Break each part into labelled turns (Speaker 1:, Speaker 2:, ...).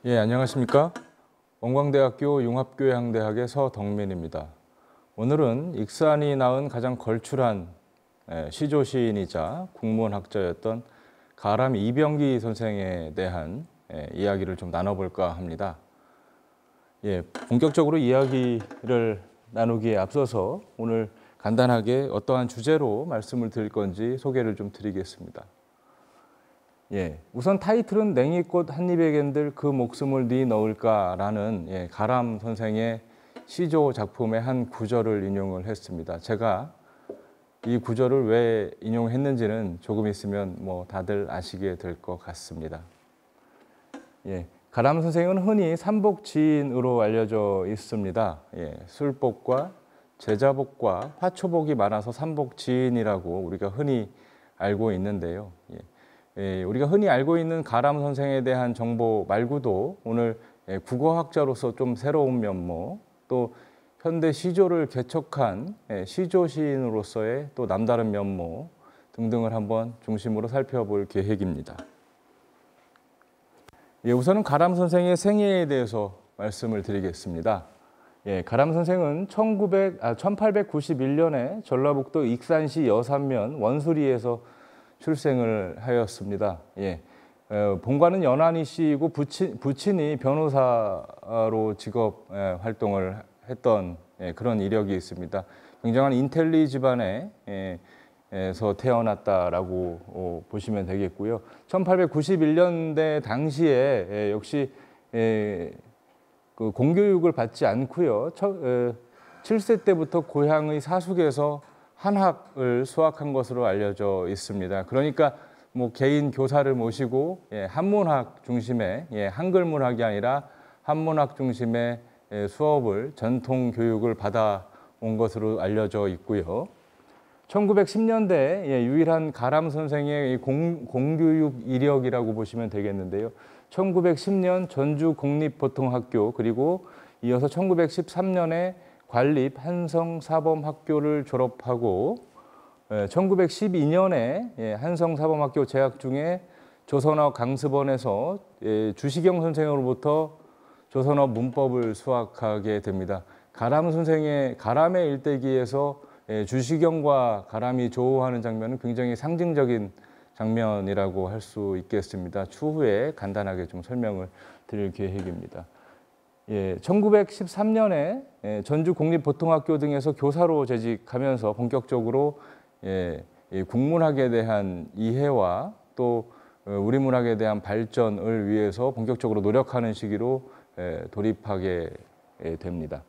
Speaker 1: 예, 안녕하십니까? 원광대학교 융합교양대학의 서덕민입니다. 오늘은 익산이 낳은 가장 걸출한 시조 시인이자 국문학자였던 가람 이병기 선생에 대한 이야기를 좀 나눠볼까 합니다. 예, 본격적으로 이야기를 나누기에 앞서서 오늘 간단하게 어떠한 주제로 말씀을 드릴 건지 소개를 좀 드리겠습니다. 예, 우선 타이틀은 냉이꽃 한입에 갠들 그 목숨을 네 넣을까라는 가람 선생의 시조 작품의 한 구절을 인용을 했습니다. 제가 이 구절을 왜 인용했는지는 조금 있으면 다들 아시게 될 것 같습니다. 예, 가람 선생은 흔히 삼복지인으로 알려져 있습니다. 예, 술복과 제자복과 화초복이 많아서 삼복지인이라고 우리가 흔히 알고 있는데요. 우리가 흔히 알고 있는 가람 선생에 대한 정보 말고도 오늘 국어학자로서 좀 새로운 면모, 또 현대 시조를 개척한 시조 시인으로서의 또 남다른 면모 등등을 한번 중심으로 살펴볼 계획입니다. 우선은 가람 선생의 생애에 대해서 말씀을 드리겠습니다. 가람 선생은 1891년에 전라북도 익산시 여산면 원수리에서 출생을 하였습니다. 본관은 연안이 씨이고 부친이 변호사로 직업 활동을 했던 그런 이력이 있습니다. 굉장한 인텔리 집안에서 태어났다라고 보시면 되겠고요. 1891년대 당시에 역시 그 공교육을 받지 않고요. 7세 때부터 고향의 사숙에서 한학을 수학한 것으로 알려져 있습니다. 그러니까 개인 교사를 모시고 한문학 중심의 한글문학이 아니라 한문학 중심의 수업을 전통 교육을 받아온 것으로 알려져 있고요. 1910년대 유일한 가람 선생의 공교육 이력이라고 보시면 되겠는데요. 1910년 전주 공립보통학교 그리고 이어서 1913년에 관립 한성사범학교를 졸업하고 1912년에 한성사범학교 재학 중에 조선어 강습원에서 주시경 선생으로부터 조선어 문법을 수학하게 됩니다. 가람 선생의 가람의 일대기에서 주시경과 가람이 조우하는 장면은 굉장히 상징적인 장면이라고 할 수 있겠습니다. 추후에 간단하게 좀 설명을 드릴 계획입니다. 1913년에 전주 공립보통학교 등에서 교사로 재직하면서 본격적으로 국문학에 대한 이해와 또 우리 문학에 대한 발전을 위해서 본격적으로 노력하는 시기로 돌입하게 됩니다.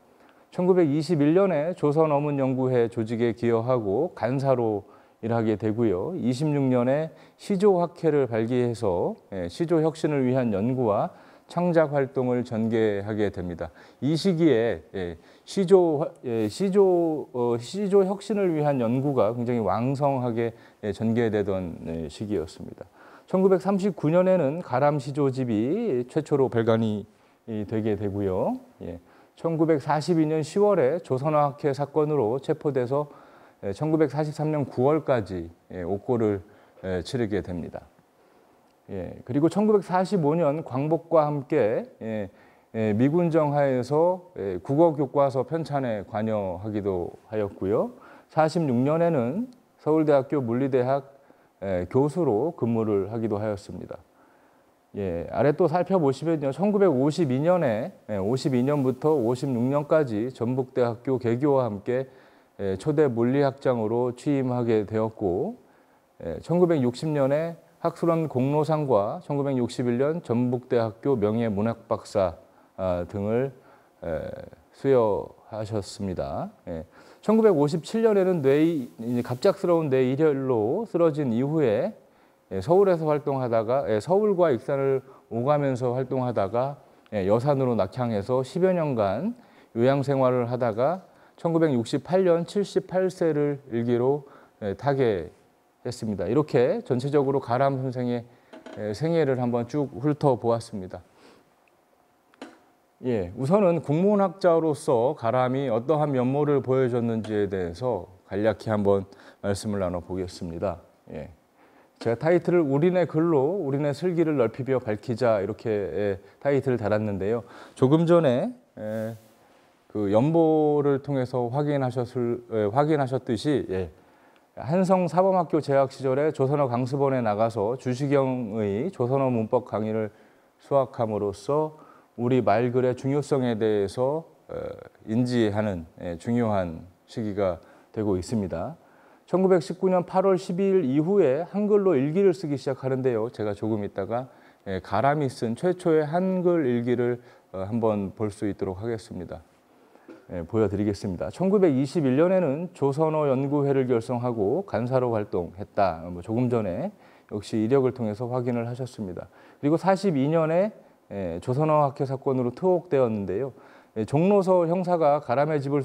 Speaker 1: 1921년에 조선어문연구회 조직에 기여하고 간사로 일하게 되고요. 26년에 시조학회를 발기해서 시조 혁신을 위한 연구와 창작 활동을 전개하게 됩니다. 이 시기에 시조 혁신을 위한 연구가 굉장히 왕성하게 전개되던 시기였습니다. 1939년에는 가람 시조집이 최초로 발간이 되게 되고요. 1942년 10월에 조선어학회 사건으로 체포돼서 1943년 9월까지 옥고를 치르게 됩니다. 그리고 1945년 광복과 함께 미군정 하에서 국어교과서 편찬에 관여하기도 하였고요. 46년에는 서울대학교 물리대학 교수로 근무를 하기도 하였습니다. 아래 또 살펴보시면요. 1952년부터 56년까지 전북대학교 개교와 함께 초대 물리학장으로 취임하게 되었고 1960년에 학술원 공로상과 1961년 전북대학교 명예문학박사 등을 수여하셨습니다. 1957년에는 갑작스러운 뇌일혈로 쓰러진 이후에 서울에서 활동하다가 서울과 익산을 오가면서 활동하다가 여산으로 낙향해서 10여 년간 요양생활을 하다가 1968년 78세를 일기로 타계했습니다. 이렇게 전체적으로 가람 선생의 생애를 한번 쭉 훑어보았습니다. 우선은 국문학자로서 가람이 어떠한 면모를 보여줬는지에 대해서 간략히 한번 말씀을 나눠보겠습니다. 제가 타이틀을 우리네 글로 우리네 슬기를 넓히며 밝히자 이렇게 타이틀을 달았는데요. 조금 전에 그 연보를 통해서 확인하셨듯이 한성 사범학교 재학 시절에 조선어 강습원에 나가서 주시경의 조선어 문법 강의를 수학함으로써 우리 말글의 중요성에 대해서 인지하는 중요한 시기가 되고 있습니다. 1919년 8월 12일 이후에 한글로 일기를 쓰기 시작하는데요. 제가 조금 있다가 가람이 쓴 최초의 한글 일기를 한번 볼 수 있도록 하겠습니다. 보여드리겠습니다. 1921년에는 조선어 연구회를 결성하고 간사로 활동했다. 조금 전에 역시 이력을 통해서 확인을 하셨습니다. 그리고 42년에 조선어 학회 사건으로 투옥되었는데요. 종로서 형사가 가람의 집을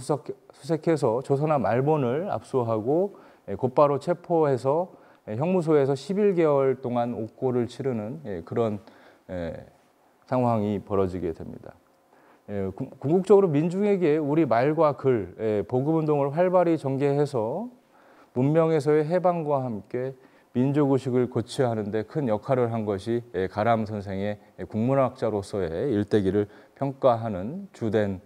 Speaker 1: 수색해서 조선어 말본을 압수하고 곧바로 체포해서 형무소에서 11개월 동안 옥고를 치르는 그런 상황이 벌어지게 됩니다. 궁극적으로 민중에게 우리 말과 글, 복음운동을 활발히 전개해서 문명에서의 해방과 함께 민족의식을 고취하는 데 큰 역할을 한 것이 가람 선생의 국문학자로서의 일대기를 평가하는 주된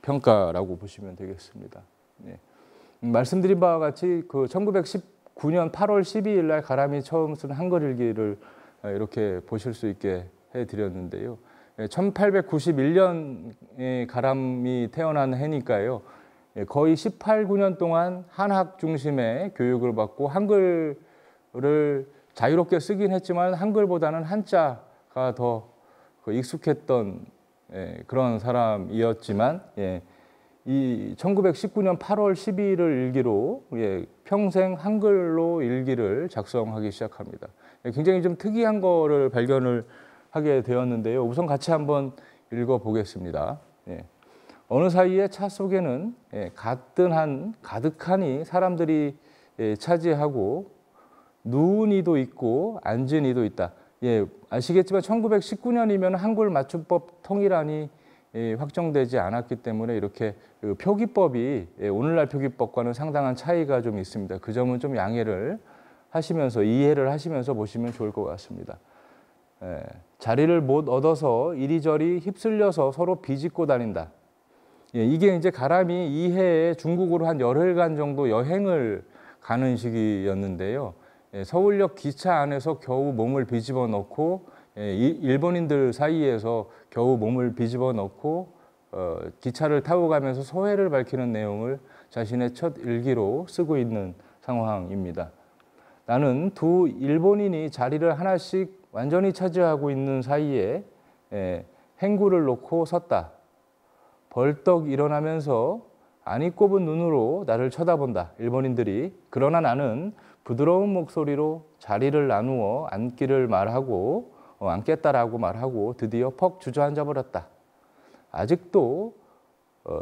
Speaker 1: 평가라고 보시면 되겠습니다. 말씀드린 바와 같이 그 1919년 8월 12일 날 가람이 처음 쓴 한글 일기를 이렇게 보실 수 있게 해드렸는데요. 1891년에 가람이 태어난 해니까요. 거의 18, 9년 동안 한학 중심의 교육을 받고 한글을 자유롭게 쓰긴 했지만 한글보다는 한자가 더 익숙했던 그런 사람이었지만 이 1919년 8월 12일을 일기로 평생 한글로 일기를 작성하기 시작합니다. 굉장히 좀 특이한 거를 발견을 하게 되었는데요. 우선 같이 한번 읽어보겠습니다. 어느 사이에 차 속에는 가득하니 사람들이 차지하고 누운 이도 있고 앉은 이도 있다. 아시겠지만 1919년이면 한글 맞춤법 통일안이 확정되지 않았기 때문에 이렇게 표기법이 오늘날 표기법과는 상당한 차이가 좀 있습니다. 그 점은 좀 양해를 하시면서 이해를 하시면서 보시면 좋을 것 같습니다. 자리를 못 얻어서 이리저리 휩쓸려서 서로 비집고 다닌다. 이게 이제 가람이 이 해에 중국으로 한 열흘간 정도 여행을 가는 시기였는데요. 서울역 기차 안에서 겨우 몸을 비집어 넣고 일본인들 사이에서 겨우 몸을 비집어 넣고 기차를 타고 가면서 소회를 밝히는 내용을 자신의 첫 일기로 쓰고 있는 상황입니다. 나는 두 일본인이 자리를 하나씩 완전히 차지하고 있는 사이에 행구를 놓고 섰다. 벌떡 일어나면서 안이 꼽은 눈으로 나를 쳐다본다. 일본인들이. 그러나 나는 부드러운 목소리로 자리를 나누어 앉기를 말하고 앉겠다라고 말하고 드디어 퍽 주저앉아 버렸다. 아직도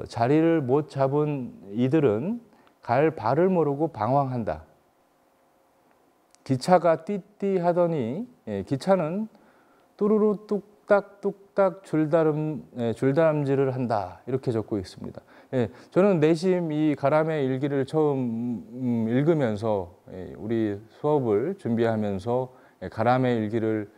Speaker 1: 자리를 못 잡은 이들은 갈 바를 모르고 방황한다. 기차가 띠띠하더니 기차는 뚜루루 뚝딱 뚝딱 줄다름질을 한다. 이렇게 적고 있습니다. 저는 내심 이 가람의 일기를 처음 읽으면서 우리 수업을 준비하면서 가람의 일기를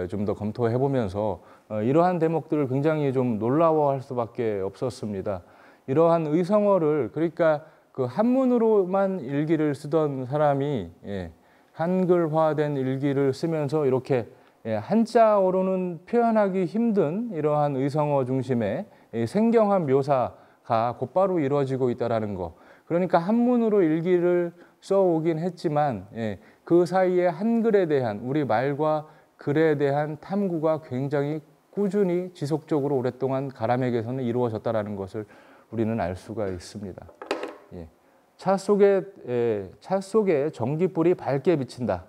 Speaker 1: 좀 더 검토해 보면서 이러한 대목들을 굉장히 좀 놀라워할 수밖에 없었습니다. 이러한 의성어를 그러니까 그 한문으로만 일기를 쓰던 사람이 한글화된 일기를 쓰면서 이렇게 한자어로는 표현하기 힘든 이러한 의성어 중심의 생경한 묘사가 곧바로 이루어지고 있다는 거. 그러니까 한문으로 일기를 써오긴 했지만 그 사이에 한글에 대한 우리 말과 글에 대한 탐구가 굉장히 꾸준히 지속적으로 오랫동안 가람에게서는 이루어졌다는 것을 우리는 알 수가 있습니다. 차 속에 전기불이 밝게 비친다.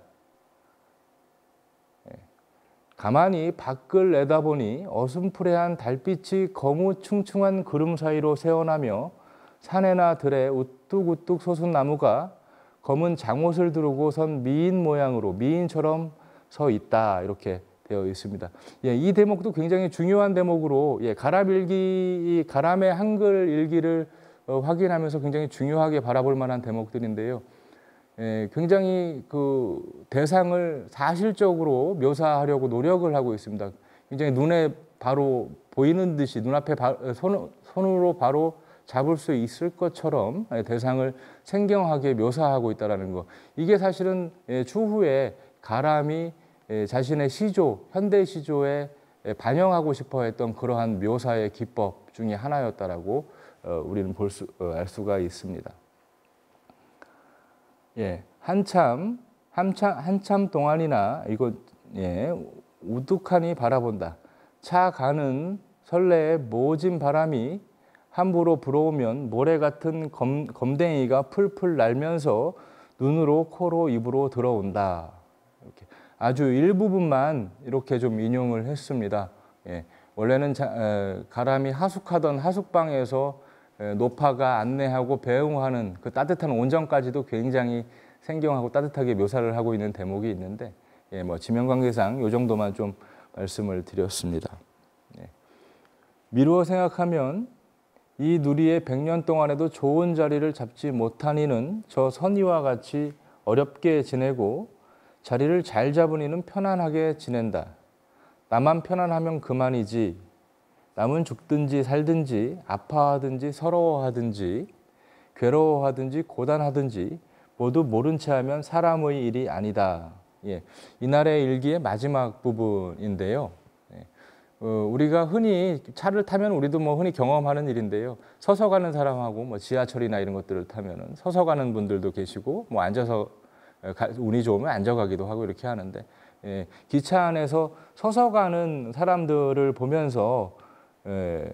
Speaker 1: 가만히 밖을 내다보니 어슴푸레한 달빛이 거무충충한 구름 사이로 새어나며 산에나 들에 우뚝우뚝 솟은 나무가 검은 장옷을 두르고 선 미인 모양으로 미인처럼 서 있다. 이렇게 되어 있습니다. 이 대목도 굉장히 중요한 대목으로 가람의 한글 일기를 확인하면서 굉장히 중요하게 바라볼 만한 대목들인데요. 굉장히 그 대상을 사실적으로 묘사하려고 노력을 하고 있습니다. 굉장히 눈에 바로 보이는 듯이 눈앞에 손으로 바로 잡을 수 있을 것처럼 대상을 생경하게 묘사하고 있다는 거. 이게 사실은 추후에 가람이 자신의 시조, 현대 시조에 반영하고 싶어 했던 그러한 묘사의 기법 중에 하나였다라고 우리는 알 수가 있습니다. 한참 동안이나 이거 우뚝하니 바라본다. 차 가는 설레에 모진 바람이 함부로 불어오면 모래 같은 검댕이가 풀풀 날면서 눈으로 코로 입으로 들어온다. 이렇게 아주 일부분만 이렇게 좀 인용을 했습니다. 원래는 가람이 하숙하던 하숙방에서 노파가 안내하고 배웅하는 그 따뜻한 온정까지도 굉장히 생경하고 따뜻하게 묘사를 하고 있는 대목이 있는데 뭐 지명관계상 이 정도만 좀 말씀을 드렸습니다. 미루어 생각하면 이 누리의 100년 동안에도 좋은 자리를 잡지 못한 이는 저 선이와 같이 어렵게 지내고 자리를 잘 잡은 이는 편안하게 지낸다. 나만 편안하면 그만이지. 남은 죽든지 살든지 아파하든지 서러워하든지 괴로워하든지 고단하든지 모두 모른 채 하면 사람의 일이 아니다. 이날의 일기의 마지막 부분인데요. 우리가 흔히 차를 타면 우리도 뭐 흔히 경험하는 일인데요. 서서 가는 사람하고 뭐 지하철이나 이런 것들을 타면은 서서 가는 분들도 계시고 뭐 앉아서 운이 좋으면 앉아가기도 하고 이렇게 하는데 기차 안에서 서서 가는 사람들을 보면서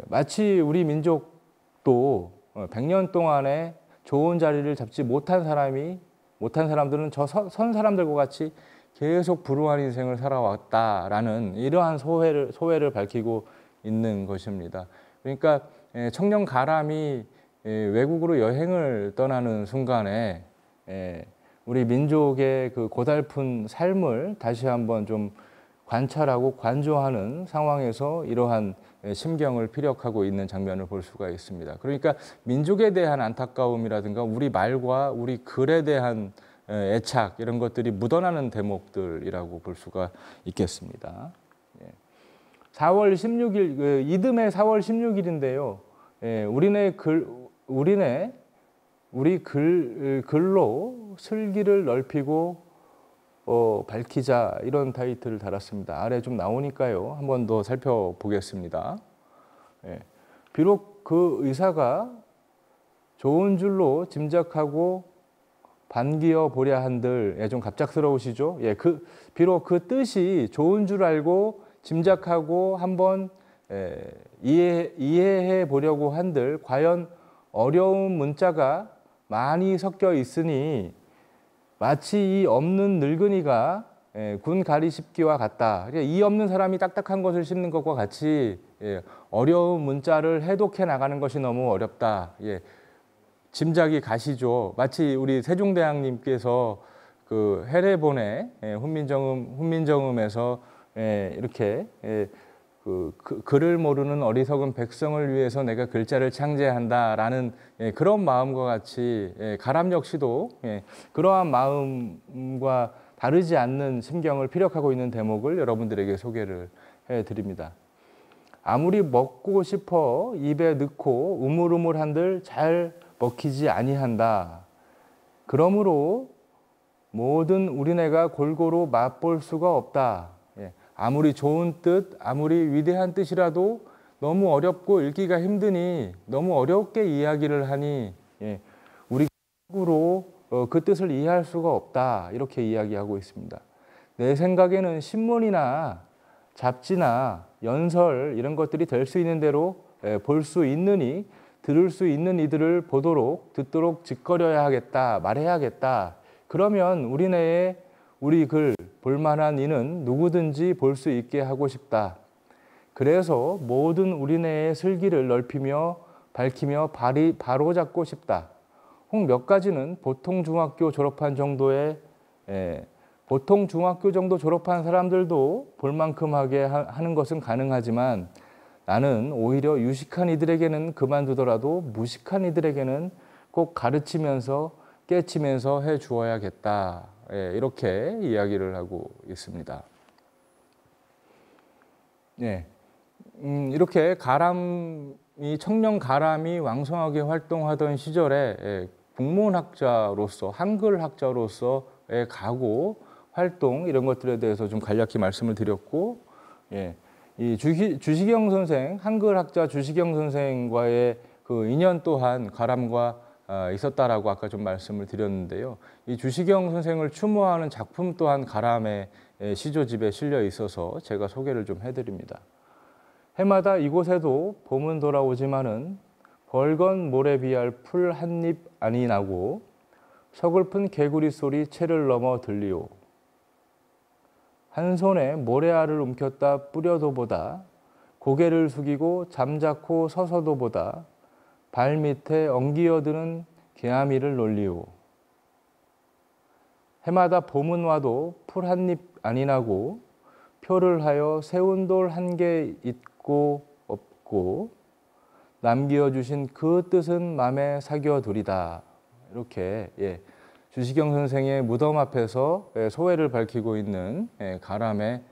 Speaker 1: 마치 우리 민족도 100년 동안에 좋은 자리를 잡지 못한 사람들은 저 선 사람들과 같이 계속 불우한 인생을 살아왔다라는 이러한 소회를 밝히고 있는 것입니다. 그러니까 청년 가람이 외국으로 여행을 떠나는 순간에 우리 민족의 그 고달픈 삶을 다시 한번 좀 관찰하고 관조하는 상황에서 이러한 심경을 피력하고 있는 장면을 볼 수가 있습니다. 그러니까 민족에 대한 안타까움이라든가 우리 말과 우리 글에 대한 애착 이런 것들이 묻어나는 대목들이라고 볼 수가 있겠습니다. 4월 16일 이듬해 4월 16일인데요. 우리 글로 슬기를 넓히고 밝히자 이런 타이틀을 달았습니다. 아래 좀 나오니까요. 한 번 더 살펴보겠습니다. 비록 그 의사가 좋은 줄로 짐작하고 반기어 보랴 한들 좀 갑작스러우시죠? 비록 그 뜻이 좋은 줄 알고 짐작하고 한번 이해해 보려고 한들 과연 어려운 문자가 많이 섞여 있으니 마치 이 없는 늙은이가 군 가리 씹기와 같다. 이 없는 사람이 딱딱한 것을 씹는 것과 같이 어려운 문자를 해독해 나가는 것이 너무 어렵다. 짐작이 가시죠. 마치 우리 세종대왕님께서 그 해례본에 훈민정음에서 이렇게 글을 모르는 어리석은 백성을 위해서 내가 글자를 창제한다라는 그런 마음과 같이 가람 역시도 그러한 마음과 다르지 않는 심경을 피력하고 있는 대목을 여러분들에게 소개를 해드립니다. 아무리 먹고 싶어 입에 넣고 우물우물한들 잘 먹히지 아니한다. 그러므로 모든 우리네가 골고루 맛볼 수가 없다. 아무리 좋은 뜻, 아무리 위대한 뜻이라도 너무 어렵고 읽기가 힘드니 너무 어렵게 이야기를 하니 우리 으로 그 뜻을 이해할 수가 없다. 이렇게 이야기하고 있습니다. 내 생각에는 신문이나 잡지나 연설 이런 것들이 될 수 있는 대로 볼 수 있느니 들을 수 있는 이들을 보도록 듣도록 짓거려야 하겠다. 말해야겠다. 그러면 우리네에 우리 글 볼만한 이는 누구든지 볼 수 있게 하고 싶다. 그래서 모든 우리네의 슬기를 넓히며 밝히며 바로잡고 싶다. 혹 몇 가지는 보통 중학교 졸업한 정도의 보통 중학교 정도 졸업한 사람들도 볼만큼 하게 하는 것은 가능하지만 나는 오히려 유식한 이들에게는 그만두더라도 무식한 이들에게는 꼭 가르치면서 깨치면서 해 주어야겠다. 이렇게 이야기를 하고 있습니다. 이렇게 청년 가람이 왕성하게 활동하던 시절에 국문학자로서, 한글학자로서의 각오, 활동 이런 것들에 대해서 좀 간략히 말씀을 드렸고, 이 주시경 선생, 한글학자 주시경 선생과의 그 인연 또한 가람과 있었다라고 아까 좀 말씀을 드렸는데요. 이 주시경 선생을 추모하는 작품 또한 가람의 시조집에 실려 있어서 제가 소개를 좀 해드립니다. 해마다 이곳에도 봄은 돌아오지만은 벌건 모래 비할 풀 한잎 아니 나고 서글픈 개구리 소리 채를 넘어 들리오. 한 손에 모래알을 움켰다 뿌려도 보다 고개를 숙이고 잠자코 서서도 보다 발밑에 엉기어드는 개아미를 놀리오. 해마다 봄은 와도 풀 한잎 아니 나고 표를 하여 세운 돌 한 개 있고 없고 남겨주신 그 뜻은 맘에 사겨두리다. 이렇게 주시경 선생의 무덤 앞에서 소회를 밝히고 있는 가람의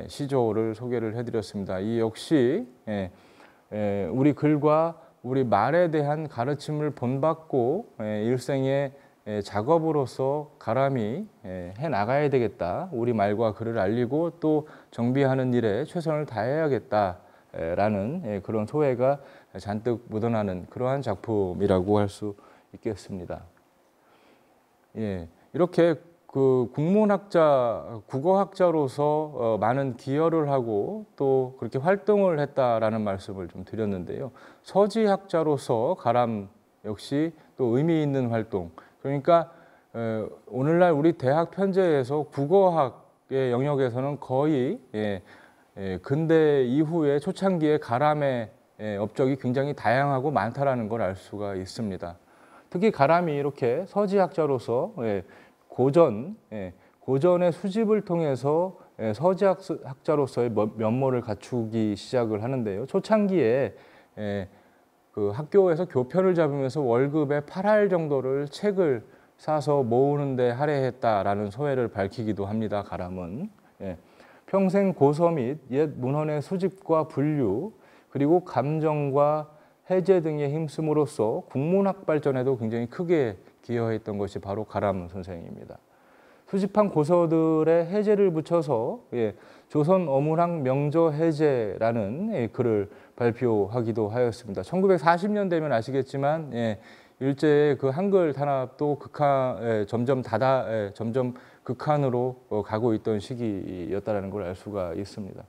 Speaker 1: 시조를 소개를 해드렸습니다. 이 역시 우리 글과 우리 말에 대한 가르침을 본받고 일생의 작업으로서 가람이 해나가야 되겠다. 우리 말과 글을 알리고 또 정비하는 일에 최선을 다해야겠다라는 그런 소회가 잔뜩 묻어나는 그러한 작품이라고 할 수 있겠습니다. 이렇게 그 국문학자, 국어학자로서 많은 기여를 하고 또 그렇게 활동을 했다라는 말씀을 좀 드렸는데요. 서지학자로서 가람 역시 또 의미 있는 활동. 그러니까 오늘날 우리 대학 편제에서 국어학의 영역에서는 거의 근대 이후에 초창기에 가람의 업적이 굉장히 다양하고 많다라는 걸 알 수가 있습니다. 특히 가람이 이렇게 서지학자로서 고전의 수집을 통해서 서지학자로서의 면모를 갖추기 시작을 하는데요. 초창기에 그 학교에서 교편을 잡으면서 월급의 8할 정도를 책을 사서 모으는 데 할애했다라는 소회를 밝히기도 합니다. 가람은. 평생 고서 및 옛 문헌의 수집과 분류 그리고 감정과 해제 등에 힘씀으로써 국문학 발전에도 굉장히 크게 기여했던 것이 바로 가람 선생입니다. 수집한 고서들의 해제를 붙여서 조선 어문학 명저 해제라는 글을 발표하기도 하였습니다. 1940년 되면 아시겠지만 일제의 그 한글 탄압도 점점 극한으로 가고 있던 시기였다라는 걸 알 수가 있습니다.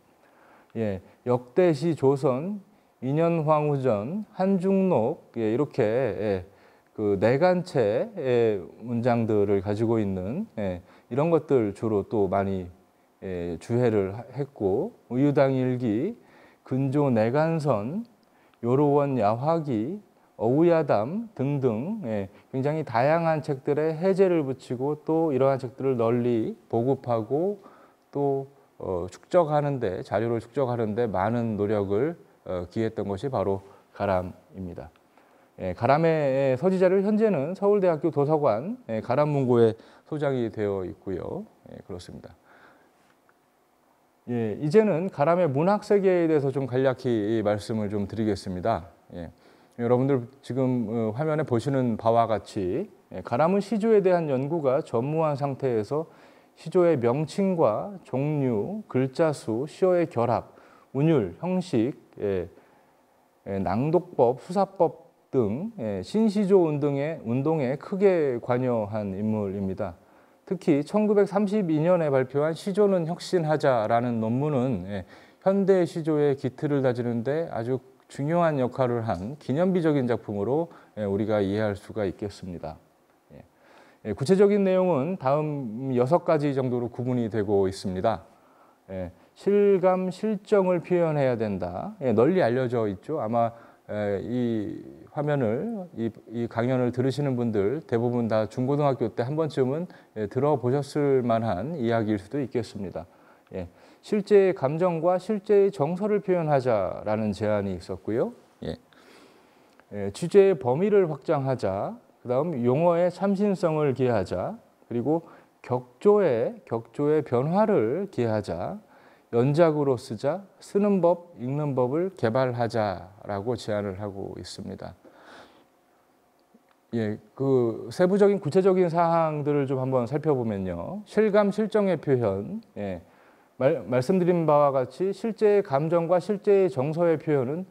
Speaker 1: 역대시 조선, 인현황후전, 한중록 이렇게 그 내간체의 문장들을 가지고 있는 이런 것들 주로 또 많이 주해를 했고 의유당일기, 근조 내간선, 요로원 야화기, 어우야담 등등 굉장히 다양한 책들에 해제를 붙이고 또 이러한 책들을 널리 보급하고 또 자료를 축적하는데 많은 노력을 기했던 것이 바로 가람입니다. 가람의 서지자를 현재는 서울대학교 도서관 가람문고에 소장이 되어 있고요. 그렇습니다. 이제는 가람의 문학 세계에 대해서 좀 간략히 말씀을 좀 드리겠습니다. 여러분들 지금 화면에 보시는 바와 같이 가람은 시조에 대한 연구가 전무한 상태에서 시조의 명칭과 종류, 글자수, 시어의 결합, 운율, 형식, 낭독법, 수사법 등 신시조 운동에 크게 관여한 인물입니다. 특히 1932년에 발표한 시조는 혁신하자라는 논문은 현대 시조의 기틀을 다지는데 아주 중요한 역할을 한 기념비적인 작품으로 우리가 이해할 수가 있겠습니다. 구체적인 내용은 다음 6가지 정도로 구분이 되고 있습니다. 실감, 실정을 표현해야 된다. 널리 알려져 있죠. 아마 이 화면을, 이 강연을 들으시는 분들 대부분 다 중고등학교 때 한 번쯤은 들어보셨을 만한 이야기일 수도 있겠습니다. 실제의 감정과 실제의 정서를 표현하자라는 제안이 있었고요. 주제의 범위를 확장하자, 그다음 용어의 참신성을 기하자. 그리고 격조의 변화를 기하자. 연작으로 쓰자. 쓰는 법, 읽는 법을 개발하자라고 제안을 하고 있습니다. 예, 그 세부적인 구체적인 사항들을 좀 한번 살펴보면요. 실감, 실정의 표현. 예, 말씀드린 바와 같이 실제의 감정과 실제의 정서의 표현은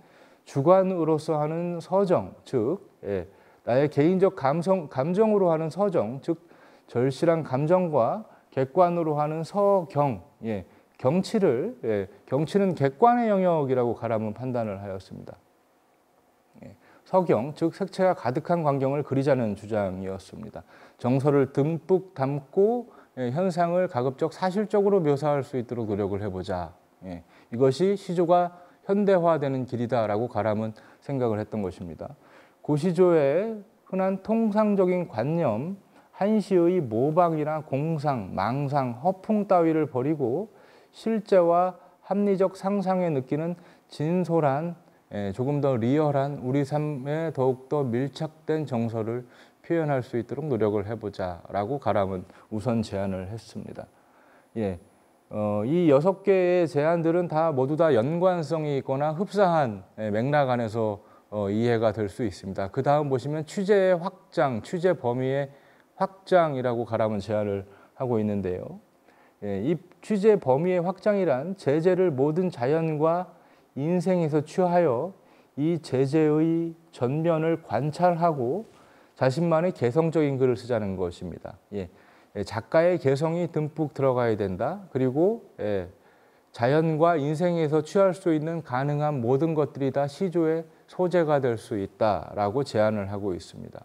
Speaker 1: 주관으로서 하는 서정, 즉 예, 나의 개인적 감정으로 하는 서정, 즉 절실한 감정과 객관으로 하는 서경, 예, 경치는 객관의 영역이라고 가람은 판단을 하였습니다. 예, 서경, 즉 색채가 가득한 광경을 그리자는 주장이었습니다. 정서를 듬뿍 담고 현상을 가급적 사실적으로 묘사할 수 있도록 노력을 해보자. 이것이 시조가 현대화되는 길이다라고 가람은 생각을 했던 것입니다. 고시조의 흔한 통상적인 관념, 한시의 모방이나 공상, 망상, 허풍 따위를 버리고 실제와 합리적 상상에 느끼는 진솔한, 조금 더 리얼한 우리 삶에 더욱더 밀착된 정서를 표현할 수 있도록 노력을 해보자라고 가람은 우선 제안을 했습니다. 예, 이 6개의 제안들은 모두 다 연관성이 있거나 흡사한 맥락 안에서 이해가 될 수 있습니다. 그 다음 보시면 취재의 확장, 취재 범위의 확장이라고 가람은 제안을 하고 있는데요. 이 취재 범위의 확장이란 제재를 모든 자연과 인생에서 취하여 이 제재의 전면을 관찰하고 자신만의 개성적인 글을 쓰자는 것입니다. 작가의 개성이 듬뿍 들어가야 된다. 그리고 자연과 인생에서 취할 수 있는 가능한 모든 것들이 다 시조의 소재가 될 수 있다라고 제안을 하고 있습니다.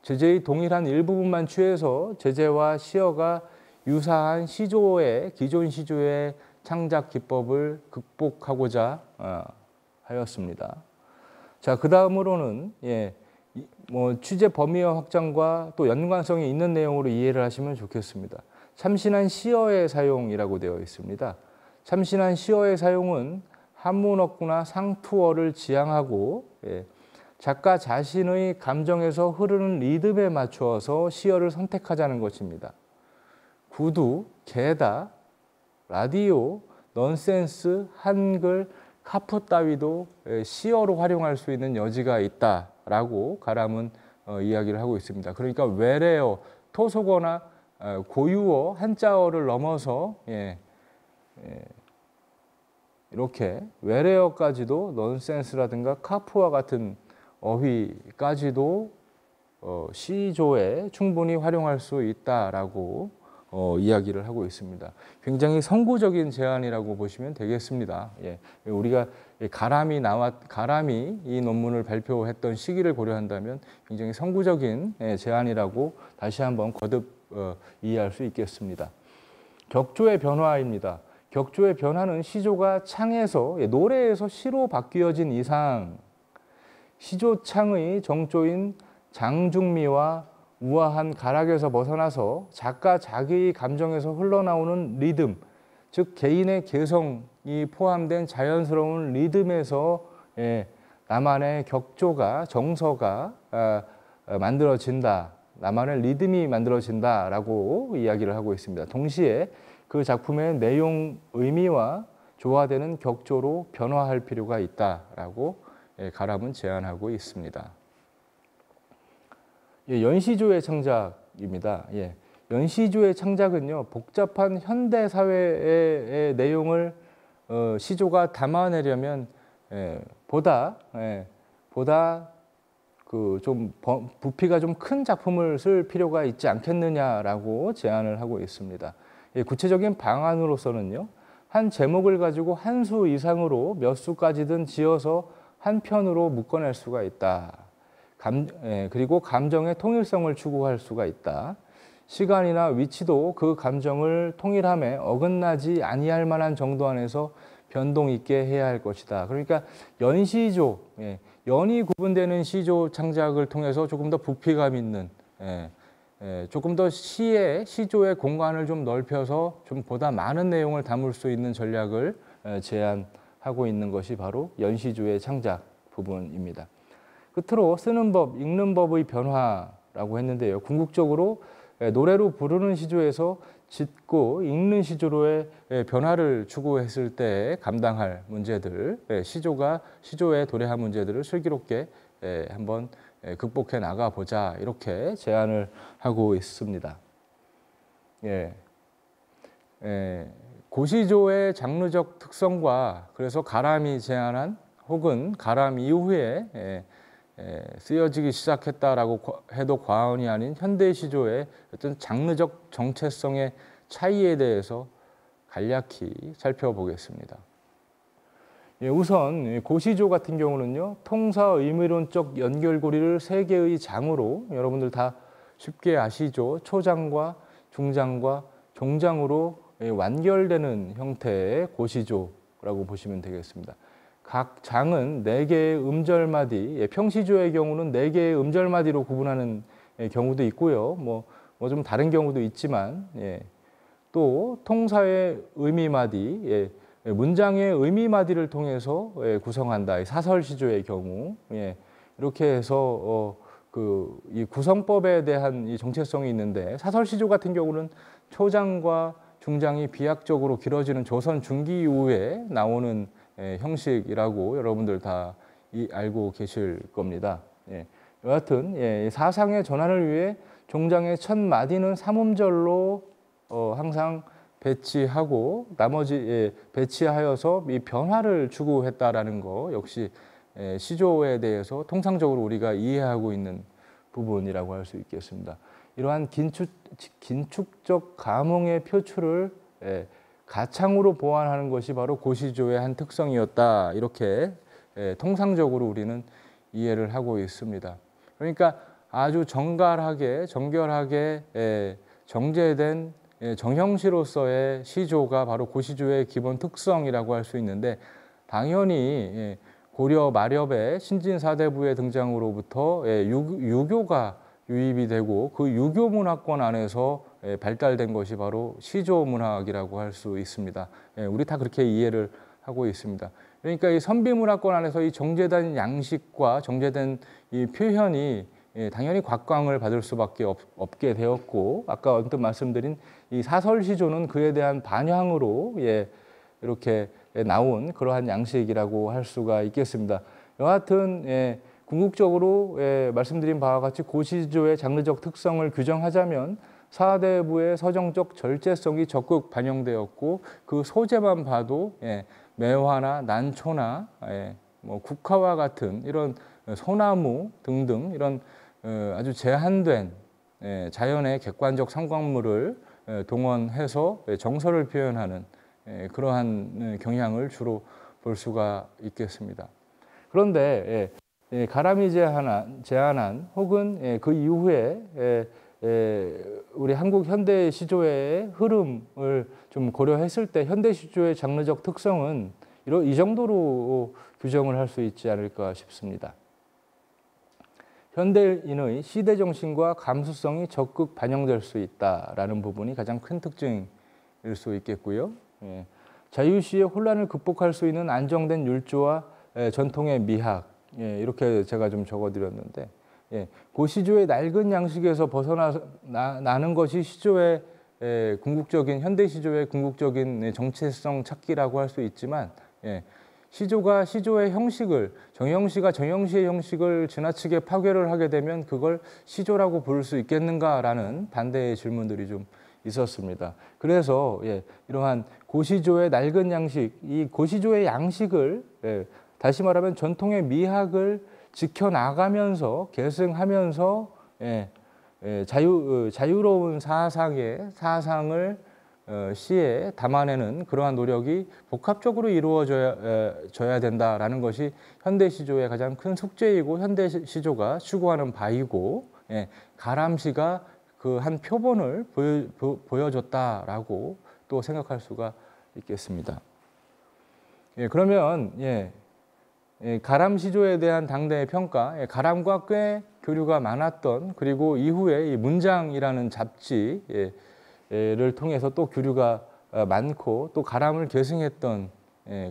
Speaker 1: 제재의 동일한 일부분만 취해서 제재와 시어가 유사한 기존 시조의 창작 기법을 극복하고자 하였습니다. 자, 그 다음으로는 취재 범위와 확장과 또 연관성이 있는 내용으로 이해를 하시면 좋겠습니다. 참신한 시어의 사용이라고 되어 있습니다. 참신한 시어의 사용은 한문어구나 상투어를 지향하고 작가 자신의 감정에서 흐르는 리듬에 맞추어서 시어를 선택하자는 것입니다. 구두, 게다, 라디오, 넌센스, 한글, 카프 따위도 시어로 활용할 수 있는 여지가 있다라고 가람은 이야기를 하고 있습니다. 그러니까 외래어, 토속어나 고유어, 한자어를 넘어서 이렇게 외래어까지도 넌센스라든가 카프와 같은 어휘까지도 시조에 충분히 활용할 수 있다라고 이야기를 하고 있습니다. 굉장히 선구적인 제안이라고 보시면 되겠습니다. 우리가 가람이 이 논문을 발표했던 시기를 고려한다면 굉장히 선구적인 제안이라고 다시 한번 거듭 이해할 수 있겠습니다. 격조의 변화입니다. 격조의 변화는 시조가 창에서 노래에서 시로 바뀌어진 이상 시조창의 정조인 장중미와 우아한 가락에서 벗어나서 작가 자기의 감정에서 흘러나오는 리듬, 즉 개인의 개성이 포함된 자연스러운 리듬에서 나만의 격조가, 정서가 만들어진다. 나만의 리듬이 만들어진다라고 이야기를 하고 있습니다. 동시에 그 작품의 내용, 의미와 조화되는 격조로 변화할 필요가 있다라고 가람은 제안하고 있습니다. 연시조의 창작입니다. 연시조의 창작은요, 복잡한 현대 사회의 내용을 시조가 담아내려면 보다 좀 부피가 좀 큰 작품을 쓸 필요가 있지 않겠느냐라고 제안을 하고 있습니다. 구체적인 방안으로서는요, 한 제목을 가지고 한 수 이상으로 몇 수까지든 지어서 한 편으로 묶어낼 수가 있다. 그리고 감정의 통일성을 추구할 수가 있다. 시간이나 위치도 그 감정을 통일함에 어긋나지 아니할 만한 정도 안에서 변동 있게 해야 할 것이다. 그러니까 연시조, 연이 구분되는 시조 창작을 통해서 조금 더 부피감 있는, 조금 더 시조의 공간을 좀 넓혀서 좀 보다 많은 내용을 담을 수 있는 전략을 제안하고 있는 것이 바로 연시조의 창작 부분입니다. 끝으로 쓰는 법, 읽는 법의 변화라고 했는데요. 궁극적으로 노래로 부르는 시조에서 짓고 읽는 시조로의 변화를 추구했을 때 감당할 문제들, 시조가 시조의 도래한 문제들을 슬기롭게 한번 극복해 나가보자 이렇게 제안을 하고 있습니다. 고시조의 장르적 특성과 그래서 가람이 제안한 혹은 가람 이후에 쓰여지기 시작했다라고 해도 과언이 아닌 현대 시조의 어떤 장르적 정체성의 차이에 대해서 간략히 살펴보겠습니다. 우선 고시조 같은 경우는요, 통사 의미론적 연결고리를 세 개의 장으로 여러분들 다 쉽게 아시죠? 초장과 중장과 종장으로 완결되는 형태의 고시조라고 보시면 되겠습니다. 각 장은 4개의 음절마디, 평시조의 경우는 4개의 음절마디로 구분하는 경우도 있고요. 뭐 좀 다른 경우도 있지만, 또 통사의 의미마디, 문장의 의미마디를 통해서 구성한다. 사설시조의 경우 이렇게 해서 이 구성법에 대한 이 정체성이 있는데, 사설시조 같은 경우는 초장과 중장이 비약적으로 길어지는 조선 중기 이후에 나오는 형식이라고 여러분들 다 알고 계실 겁니다. 여하튼 사상의 전환을 위해 종장의 첫 마디는 삼음절로 항상 배치하고 나머지 배치하여서 이 변화를 추구했다라는 거 역시 시조에 대해서 통상적으로 우리가 이해하고 있는 부분이라고 할 수 있겠습니다. 이러한 긴축적 감흥의 표출을 가창으로 보완하는 것이 바로 고시조의 한 특성이었다. 이렇게 통상적으로 우리는 이해를 하고 있습니다. 그러니까 아주 정갈하게 정결하게 정제된 정형시로서의 시조가 바로 고시조의 기본 특성이라고 할 수 있는데, 당연히 고려 말엽의 신진사대부의 등장으로부터 유교가 유입이 되고 그 유교 문화권 안에서 발달된 것이 바로 시조 문학이라고 할 수 있습니다. 우리 다 그렇게 이해를 하고 있습니다. 그러니까 이 선비 문화권 안에서 이 정제된 양식과 정제된 이 표현이 당연히 곽광을 받을 수밖에 없게 되었고, 아까 언뜻 말씀드린 이 사설시조는 그에 대한 반향으로 이렇게 나온 그러한 양식이라고 할 수가 있겠습니다. 여하튼 궁극적으로 말씀드린 바와 같이 고시조의 장르적 특성을 규정하자면 사대부의 서정적 절제성이 적극 반영되었고, 그 소재만 봐도 매화나 난초나 뭐 국화와 같은 이런 소나무 등등 이런 아주 제한된 자연의 객관적 상관물을 동원해서 정서를 표현하는 그러한 경향을 주로 볼 수가 있겠습니다. 그런데 가람이 제안한 혹은 그 이후에 우리 한국 현대 시조의 흐름을 좀 고려했을 때 현대 시조의 장르적 특성은 이 정도로 규정을 할 수 있지 않을까 싶습니다. 현대인의 시대 정신과 감수성이 적극 반영될 수 있다라는 부분이 가장 큰 특징일 수 있겠고요. 자유시의 혼란을 극복할 수 있는 안정된 율조와 전통의 미학, 이렇게 제가 좀 적어드렸는데, 고시조의 낡은 양식에서 벗어나는 것이 시조의 궁극적인 현대 시조의 궁극적인 정체성 찾기라고 할 수 있지만, 시조가 시조의 형식을 정형시가 정형시의 형식을 지나치게 파괴를 하게 되면 그걸 시조라고 부를 수 있겠는가라는 반대의 질문들이 좀 있었습니다. 그래서 이러한 고시조의 낡은 양식, 이 고시조의 양식을 다시 말하면 전통의 미학을 지켜나가면서 계승하면서 자유로운 사상을 시에 담아내는 그러한 노력이 복합적으로 이루어져야 된다라는 것이 현대 시조의 가장 큰 숙제이고 현대 시조가 추구하는 바이고, 가람시가 그 한 표본을 보여줬다라고 또 생각할 수가 있겠습니다. 그러면 가람 시조에 대한 당대의 평가, 가람과 꽤 교류가 많았던, 그리고 이후에 이 문장이라는 잡지를 통해서 또 교류가 많고 또 가람을 계승했던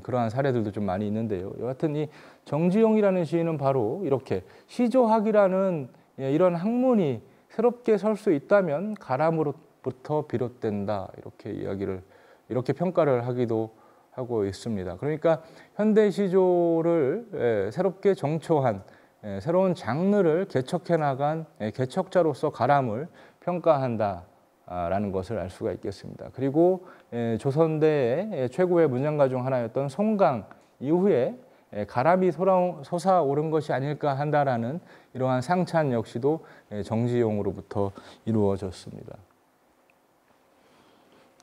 Speaker 1: 그러한 사례들도 좀 많이 있는데요. 여하튼 이 정지용이라는 시인은 바로 이렇게 시조학이라는 이런 학문이 새롭게 설 수 있다면 가람으로부터 비롯된다 이렇게 평가를 하기도 하고 있습니다. 그러니까 현대 시조를 새롭게 정초한 새로운 장르를 개척해 나간 개척자로서 가람을 평가한다라는 것을 알 수가 있겠습니다. 그리고 조선대의 최고의 문장가 중 하나였던 송강 이후에 가람이 솟아오른 것이 아닐까 한다라는 이러한 상찬 역시도 정지용으로부터 이루어졌습니다.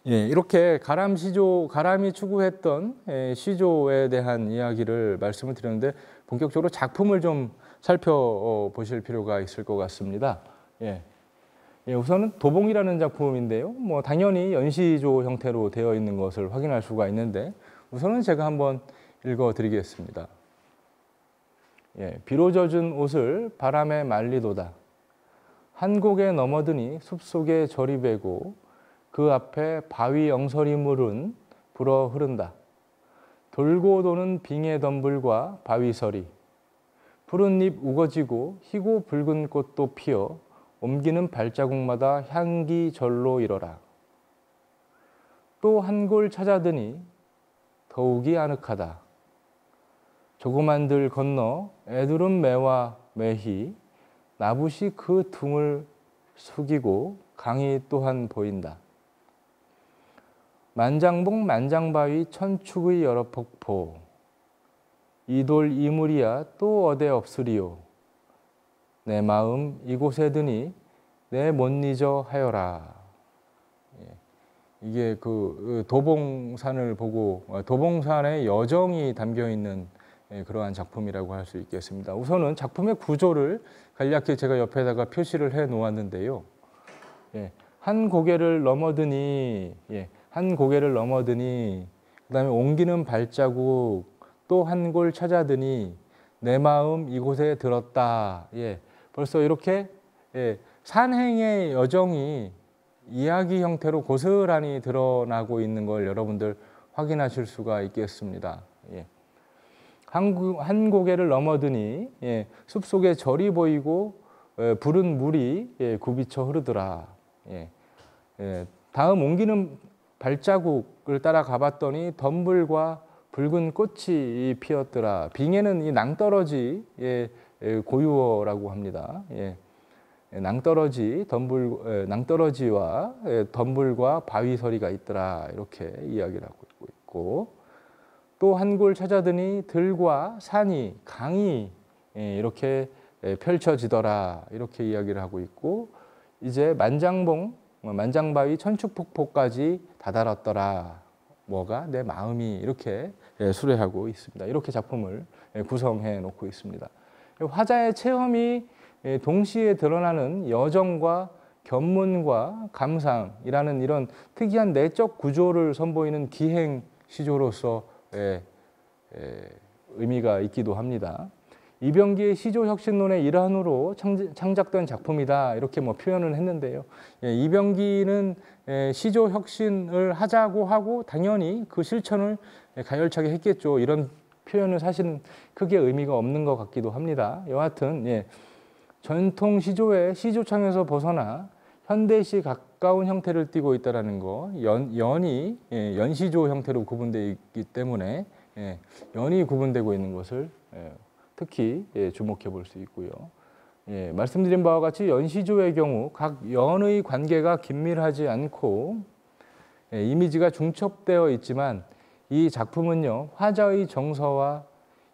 Speaker 1: 이렇게 가람이 추구했던 시조에 대한 이야기를 말씀을 드렸는데 본격적으로 작품을 좀 살펴보실 필요가 있을 것 같습니다. 우선은 도봉이라는 작품인데요. 당연히 연시조 형태로 되어 있는 것을 확인할 수가 있는데 우선은 제가 한번 읽어드리겠습니다. 비로 젖은 옷을 바람에 말리도다. 한 곡에 넘어드니 숲속에 절이 배고 그 앞에 바위 엉서리 물은 불어 흐른다. 돌고 도는 빙의 덤불과 바위서리 푸른 잎 우거지고 희고 붉은 꽃도 피어 옮기는 발자국마다 향기 절로 일어라. 또 한 골 찾아드니 더욱이 아늑하다. 조그만 들 건너 애두른 매와 매희 나붓이 그 둥을 숙이고 강이 또한 보인다. 만장봉 만장바위 천축의 여러 폭포 이돌 이물이야 또 어디 없으리요. 내 마음 이곳에 드니 내 못 잊어 하여라. 이게 그 도봉산을 보고 도봉산의 여정이 담겨 있는 그러한 작품이라고 할 수 있겠습니다. 우선은 작품의 구조를 간략히 제가 옆에다가 표시를 해 놓았는데요. 한 고개를 넘어드니 그다음에 옮기는 발자국 또 한 골 찾아드니 내 마음 이곳에 들었다. 벌써 이렇게 산행의 여정이 이야기 형태로 고스란히 드러나고 있는 걸 여러분들 확인하실 수가 있겠습니다. 한 고개를 넘어드니 숲속에 절이 보이고 푸른 물이 굽이쳐 흐르더라. 다음 옮기는 발자국을 따라 가봤더니 덤불과 붉은 꽃이 피었더라. 빙에는 이 낭떠러지의 고유어라고 합니다. 낭떠러지와 덤불과 바위서리가 있더라. 이렇게 이야기를 하고 있고 또 한 골 찾아드니 들과 산이 강이 이렇게 펼쳐지더라. 이렇게 이야기를 하고 있고 이제 만장바위 천축폭포까지 다다랐더라. 뭐가 내 마음이 이렇게 수레하고 있습니다. 이렇게 작품을 구성해 놓고 있습니다. 화자의 체험이 동시에 드러나는 여정과 견문과 감상이라는 이런 특이한 내적 구조를 선보이는 기행 시조로서 의미가 있기도 합니다. 이병기의 시조혁신론의 일환으로 창작된 작품이다 이렇게 표현을 했는데요. 이병기는 시조혁신을 하자고 하고 당연히 그 실천을 가열차게 했겠죠. 이런 표현은 사실은 크게 의미가 없는 것 같기도 합니다. 여하튼 전통 시조의 시조창에서 벗어나 현대시 가까운 형태를 띠고 있다는 거, 연이 연시조 형태로 구분되어 있기 때문에 연이 구분되고 있는 것을 특히 주목해 볼 수 있고요. 말씀드린 바와 같이 연시조의 경우 각 연의 관계가 긴밀하지 않고 이미지가 중첩되어 있지만 이 작품은요, 화자의 정서와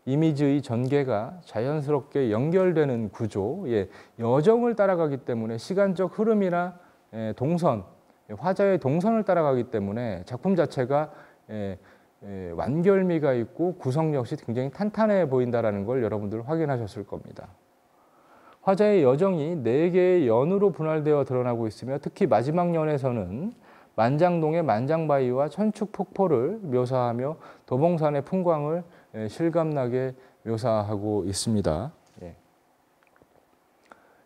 Speaker 1: 이미지의 전개가 자연스럽게 연결되는 구조, 여정을 따라가기 때문에 시간적 흐름이나 동선, 화자의 동선을 따라가기 때문에 작품 자체가 완결미가 있고 구성 역시 굉장히 탄탄해 보인다는 걸 여러분들 확인하셨을 겁니다. 화자의 여정이 4개의 연으로 분할되어 드러나고 있으며 특히 마지막 연에서는 만장동의 만장바위와 천축폭포를 묘사하며 도봉산의 풍광을 실감나게 묘사하고 있습니다.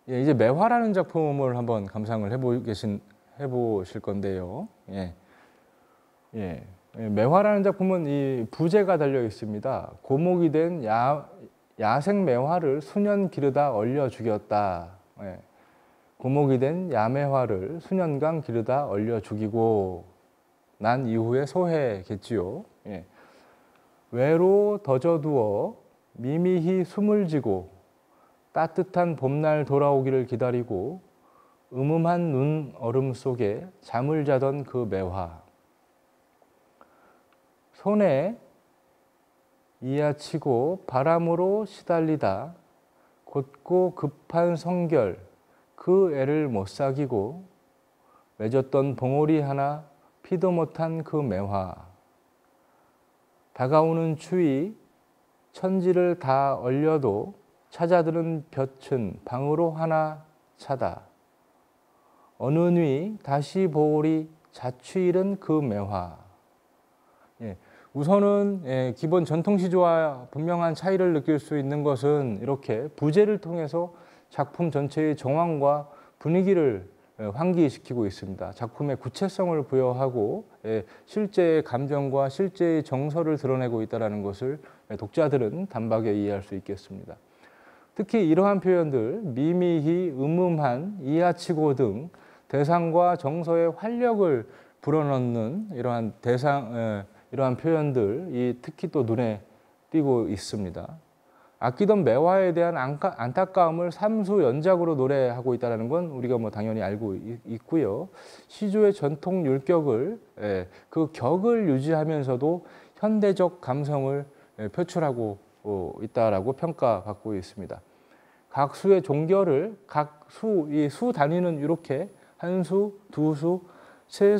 Speaker 1: 이제 매화라는 작품을 한번 감상을 해보실 건데요. 매화라는 작품은 이 부제가 달려 있습니다. 고목이 된 야생 매화를 수년 기르다 얼려 죽였다. 고목이 된 야매화를 수년간 기르다 얼려 죽이고 난 이후에 소해겠지요. 외로 던져두어 미미히 숨을 지고 따뜻한 봄날 돌아오기를 기다리고 음음한 눈 얼음 속에 잠을 자던 그 매화. 손에 이야치고 바람으로 시달리다 곧고 급한 성결 그 애를 못 사귀고 맺었던 봉오리 하나 피도 못한 그 매화. 다가오는 추위 천지를 다 얼려도 찾아드는 볕은 방으로 하나 차다. 어느 뉘 다시 보오리 자취 잃은 그 매화. 우선은 기본 전통시조와 분명한 차이를 느낄 수 있는 것은 이렇게 부제를 통해서 작품 전체의 정황과 분위기를 환기시키고 있습니다. 작품의 구체성을 부여하고 실제의 감정과 실제의 정서를 드러내고 있다는 것을 독자들은 단박에 이해할 수 있겠습니다. 특히 이러한 표현들, 미미히, 음음한, 이하치고 등 대상과 정서의 활력을 불어넣는 이러한 표현들이 특히 또 눈에 띄고 있습니다. 아끼던 매화에 대한 안타까움을 삼수 연작으로 노래하고 있다는 건 우리가 당연히 알고 있고요. 시조의 전통 율격을 그 격을 유지하면서도 현대적 감성을 표출하고 있다라고 평가받고 있습니다. 각 수의 종결을 이 수 단위는 이렇게 한 수, 두 수, 세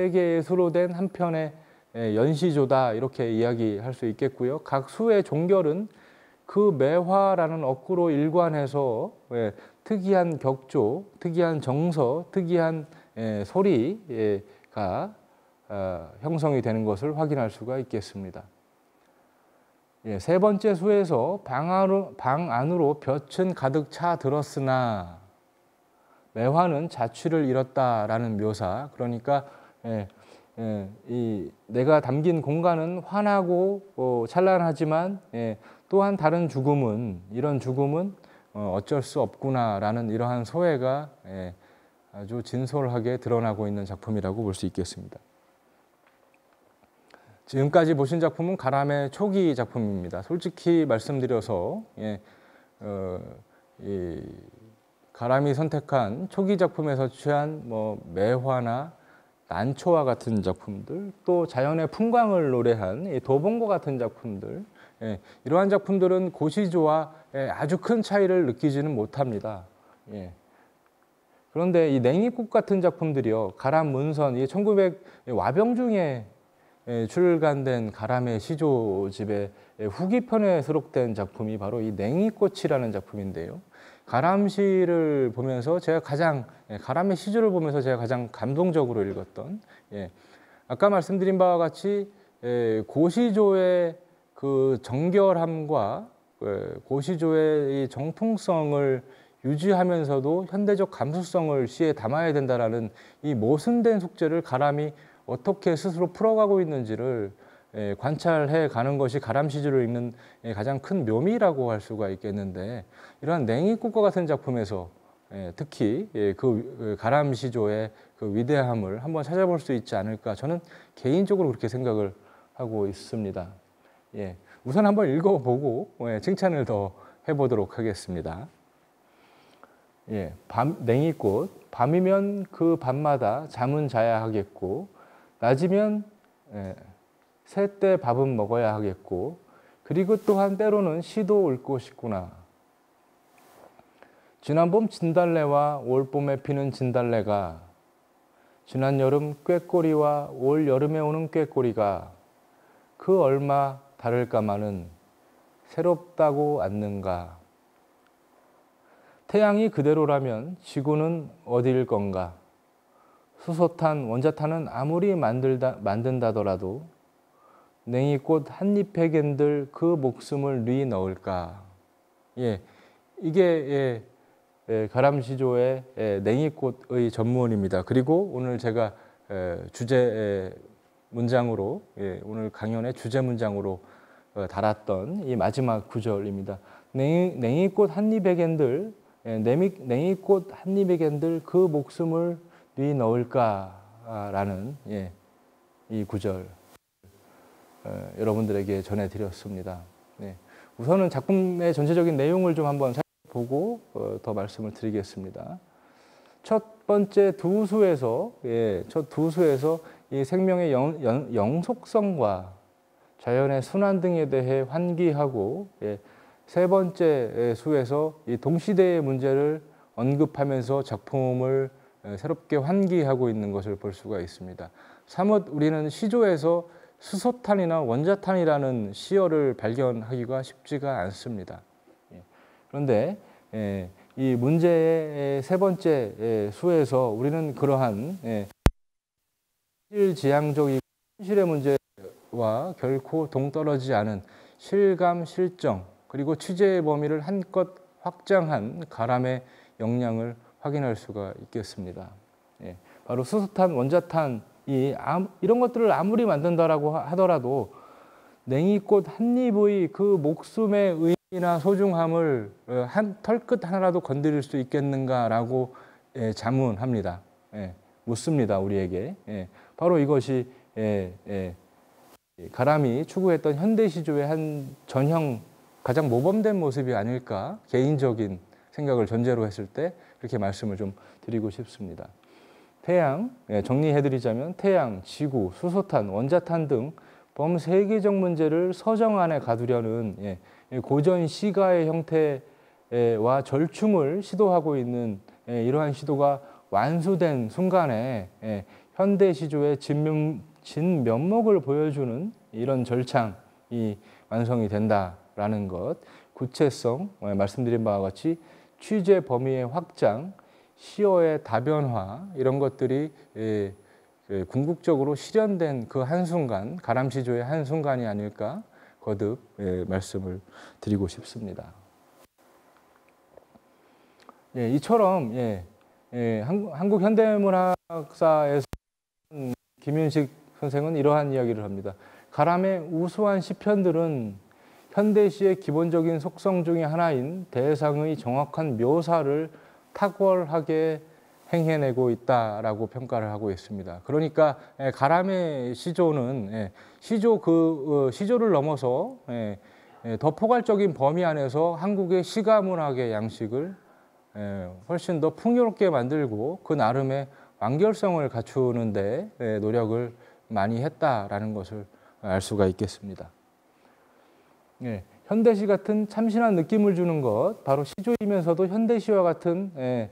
Speaker 1: 개의 수로 된 한 편의 연시조다 이렇게 이야기할 수 있겠고요. 각 수의 종결은 그 매화라는 어구로 일관해서 특이한 격조, 특이한 정서, 특이한 소리가 형성이 되는 것을 확인할 수가 있겠습니다. 세 번째 수에서 방 안으로 볕은 가득 차 들었으나 매화는 자취를 잃었다라는 묘사. 그러니까 내가 담긴 공간은 환하고 찬란하지만 또한 다른 죽음은 이런 죽음은 어쩔 수 없구나라는 이러한 소외가 아주 진솔하게 드러나고 있는 작품이라고 볼 수 있겠습니다. 지금까지 보신 작품은 가람의 초기 작품입니다. 솔직히 말씀드려서 가람이 선택한 초기 작품에서 취한 매화나 난초와 같은 작품들, 또 자연의 풍광을 노래한 도봉고 같은 작품들, 이러한 작품들은 고시조와 아주 큰 차이를 느끼지는 못합니다. 그런데 이 냉이꽃 같은 작품들이요, 가람 문선, 1900 와병중에 출간된 가람의 시조집의 후기편에 수록된 작품이 바로 이 냉이꽃이라는 작품인데요. 가람시를 보면서 가람의 시조를 보면서 제가 가장 감동적으로 읽었던, 아까 말씀드린 바와 같이 고시조의 그 정결함과 고시조의 이 정통성을 유지하면서도 현대적 감수성을 시에 담아야 된다라는 이 모순된 숙제를 가람이 어떻게 스스로 풀어가고 있는지를 관찰해 가는 것이 가람 시조를 읽는 가장 큰 묘미라고 할 수가 있겠는데, 이러한 냉이꽃과 같은 작품에서 특히 그 가람 시조의 그 위대함을 한번 찾아볼 수 있지 않을까, 저는 개인적으로 그렇게 생각을 하고 있습니다. 우선 한번 읽어보고 칭찬을 더 해보도록 하겠습니다. 냉이꽃, 밤이면 그 밤마다 잠은 자야 하겠고, 낮이면 새때 밥은 먹어야 하겠고, 그리고 또한 때로는 시도 읊고 싶구나. 지난 봄 진달래와 올 봄에 피는 진달래가, 지난 여름 꾀꼬리와 올 여름에 오는 꾀꼬리가 그 얼마 다를까마는 새롭다고 않는가. 태양이 그대로라면 지구는 어디일 건가. 수소탄, 원자탄은 아무리 만든다더라도 냉이꽃 한 잎에 갠들 그 목숨을 뉘 넣을까. 이게 가람시조의 냉이꽃의 전문입니다. 그리고 오늘 제가 주제 문장으로 오늘 강연의 주제 문장으로 달았던 이 마지막 구절입니다. 냉이꽃 한입에 갠들 냉이꽃 한입에 갠들 그 목숨을 네 넣을까라는 이 구절 여러분들에게 전해드렸습니다. 우선은 작품의 전체적인 내용을 좀 한번 살펴보고 더 말씀을 드리겠습니다. 첫 번째 두 수에서 이 생명의 영속성과 자연의 순환 등에 대해 환기하고 세 번째 수에서 이 동시대의 문제를 언급하면서 작품을 새롭게 환기하고 있는 것을 볼 수가 있습니다. 사뭇 우리는 시조에서 수소탄이나 원자탄이라는 시어를 발견하기가 쉽지가 않습니다. 그런데 이 문제의 세 번째 수에서 우리는 그러한 실지향적이고 현실의 문제와 결코 동떨어지지 않은 실감, 실정, 그리고 취재의 범위를 한껏 확장한 가람의 역량을 확인할 수가 있겠습니다. 바로 수소탄, 원자탄, 이런 것들을 아무리 만든다라고 하더라도 냉이꽃 한 입의 그 목숨의 의미나 소중함을 한 털끝 하나라도 건드릴 수 있겠는가라고 자문합니다. 묻습니다, 우리에게. 바로 이것이 가람이 추구했던 현대 시조의 한 전형, 가장 모범된 모습이 아닐까, 개인적인 생각을 전제로 했을 때 그렇게 말씀을 좀 드리고 싶습니다. 태양, 정리해드리자면 태양, 지구, 수소탄, 원자탄 등 범세계적 문제를 서정 안에 가두려는 고전 시가의 형태와 절충을 시도하고 있는 이러한 시도가 완수된 순간에 현대 시조의 진면목을 보여주는 이런 절창이 완성이 된다라는 것, 구체성, 말씀드린 바와 같이 취재 범위의 확장, 시어의 다변화 이런 것들이 궁극적으로 실현된 그 한순간, 가람시조의 한순간이 아닐까 거듭 말씀을 드리고 싶습니다. 이처럼 한국 현대문학사에서 김윤식 선생은 이러한 이야기를 합니다. 가람의 우수한 시편들은 현대시의 기본적인 속성 중에 하나인 대상의 정확한 묘사를 탁월하게 행해내고 있다라고 평가를 하고 있습니다. 그러니까 가람의 시조는 시조를 넘어서 더 포괄적인 범위 안에서 한국의 시가문학의 양식을 훨씬 더 풍요롭게 만들고 그 나름의 완결성을 갖추는 데 노력을 많이 했다라는 것을 알 수가 있겠습니다. 현대시 같은 참신한 느낌을 주는 것, 바로 시조이면서도 현대시와 같은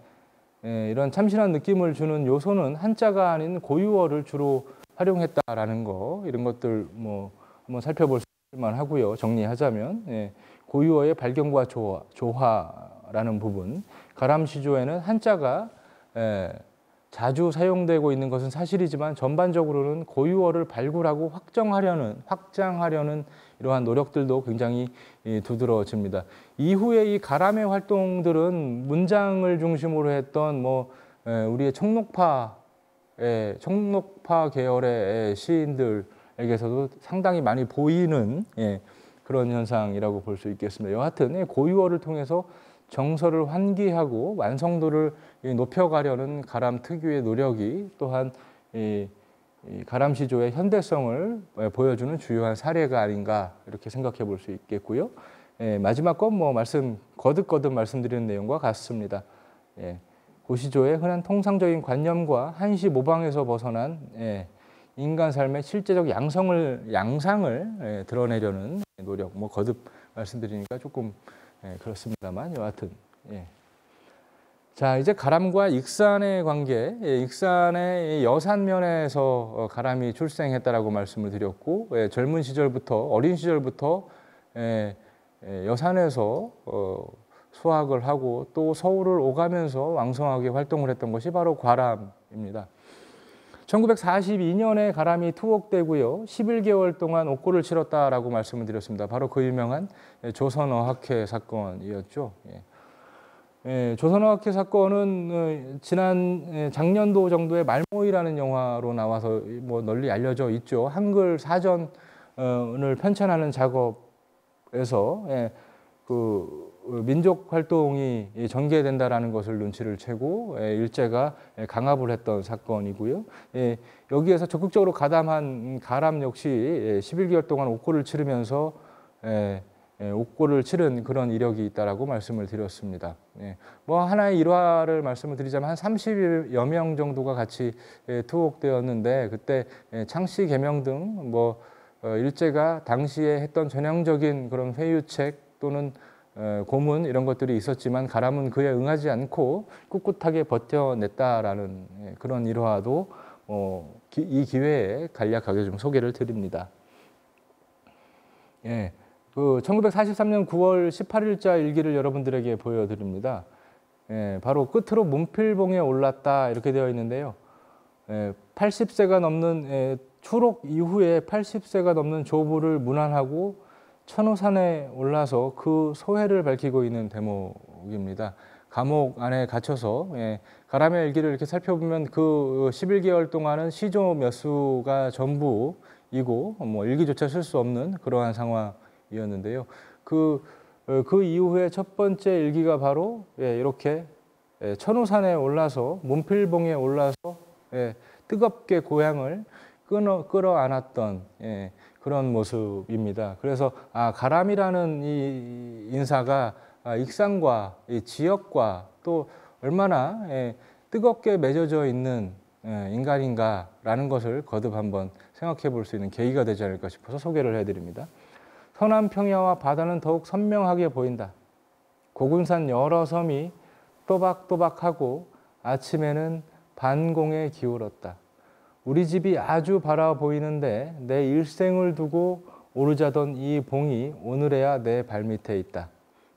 Speaker 1: 이런 참신한 느낌을 주는 요소는 한자가 아닌 고유어를 주로 활용했다라는 거, 이런 것들 뭐 한번 살펴볼 수만 하고요. 정리하자면 고유어의 발견과 조화라는 부분, 가람시조에는 한자가 자주 사용되고 있는 것은 사실이지만 전반적으로는 고유어를 발굴하고 확장하려는 이러한 노력들도 굉장히 두드러집니다. 이후에 이 가람의 활동들은 문장을 중심으로 했던 우리의 청록파 계열의 시인들에게서도 상당히 많이 보이는 그런 현상이라고 볼 수 있겠습니다. 여하튼 고유어를 통해서 정서를 환기하고 완성도를 높여가려는 가람 특유의 노력이 또한 이 가람시조의 현대성을 보여주는 주요한 사례가 아닌가 이렇게 생각해 볼 수 있겠고요. 마지막 건 거듭 말씀드리는 내용과 같습니다. 고시조의 흔한 통상적인 관념과 한시 모방에서 벗어난 인간 삶의 실제적 양상을 드러내려는 노력, 거듭 말씀드리니까 조금 그렇습니다만 여하튼 자, 이제 가람과 익산의 관계, 익산의 여산면에서 가람이 출생했다라고 말씀을 드렸고, 젊은 시절부터, 어린 시절부터 여산에서 수학을 하고 또 서울을 오가면서 왕성하게 활동을 했던 것이 바로 과람입니다. 1942년에 가람이 투옥되고요. 11개월 동안 옥고를 치렀다라고 말씀을 드렸습니다. 바로 그 유명한 조선어학회 사건이었죠. 조선어학회 사건은 지난 작년도 정도에 말모이라는 영화로 나와서 뭐 널리 알려져 있죠. 한글 사전을 편찬하는 작업에서 그 민족 활동이 전개된다라는 것을 눈치를 채고 일제가 강압을 했던 사건이고요. 여기에서 적극적으로 가담한 가람 역시 11개월 동안 옥고를 치르면서 옥고를 치른 그런 이력이 있다라고 말씀을 드렸습니다. 뭐 하나의 일화를 말씀을 드리자면 한 30여 명 정도가 같이 투옥되었는데 그때 창씨 개명 등 뭐 일제가 당시에 했던 전형적인 그런 회유책 또는 고문 이런 것들이 있었지만 가람은 그에 응하지 않고 꿋꿋하게 버텨냈다라는 그런 일화도 이 기회에 간략하게 좀 소개를 드립니다. 그 1943년 9월 18일자 일기를 여러분들에게 보여드립니다. 바로 끝으로 문필봉에 올랐다 이렇게 되어 있는데요. 80세가 넘는 추록 이후에 80세가 넘는 조부를 문안하고 천호산에 올라서 그 소회를 밝히고 있는 대목입니다. 감옥 안에 갇혀서 가람의 일기를 이렇게 살펴보면 그 11개월 동안은 시조 몇 수가 전부이고 뭐 일기조차 쓸 수 없는 그러한 상황이었는데요. 그 이후에 첫 번째 일기가 바로 이렇게 천호산에 올라서 문필봉에 올라서 뜨겁게 고향을 끌어안았던 그런 모습입니다. 그래서 가람이라는 이 인사가 익산과 이 지역과 또 얼마나 뜨겁게 맺어져 있는 인간인가라는 것을 거듭 한번 생각해 볼 수 있는 계기가 되지 않을까 싶어서 소개를 해드립니다. 서남 평야와 바다는 더욱 선명하게 보인다. 고군산 여러 섬이 또박또박하고 아침에는 반공에 기울었다. 우리 집이 아주 바라 보이는데 내 일생을 두고 오르자던 이 봉이 오늘에야 내 발밑에 있다.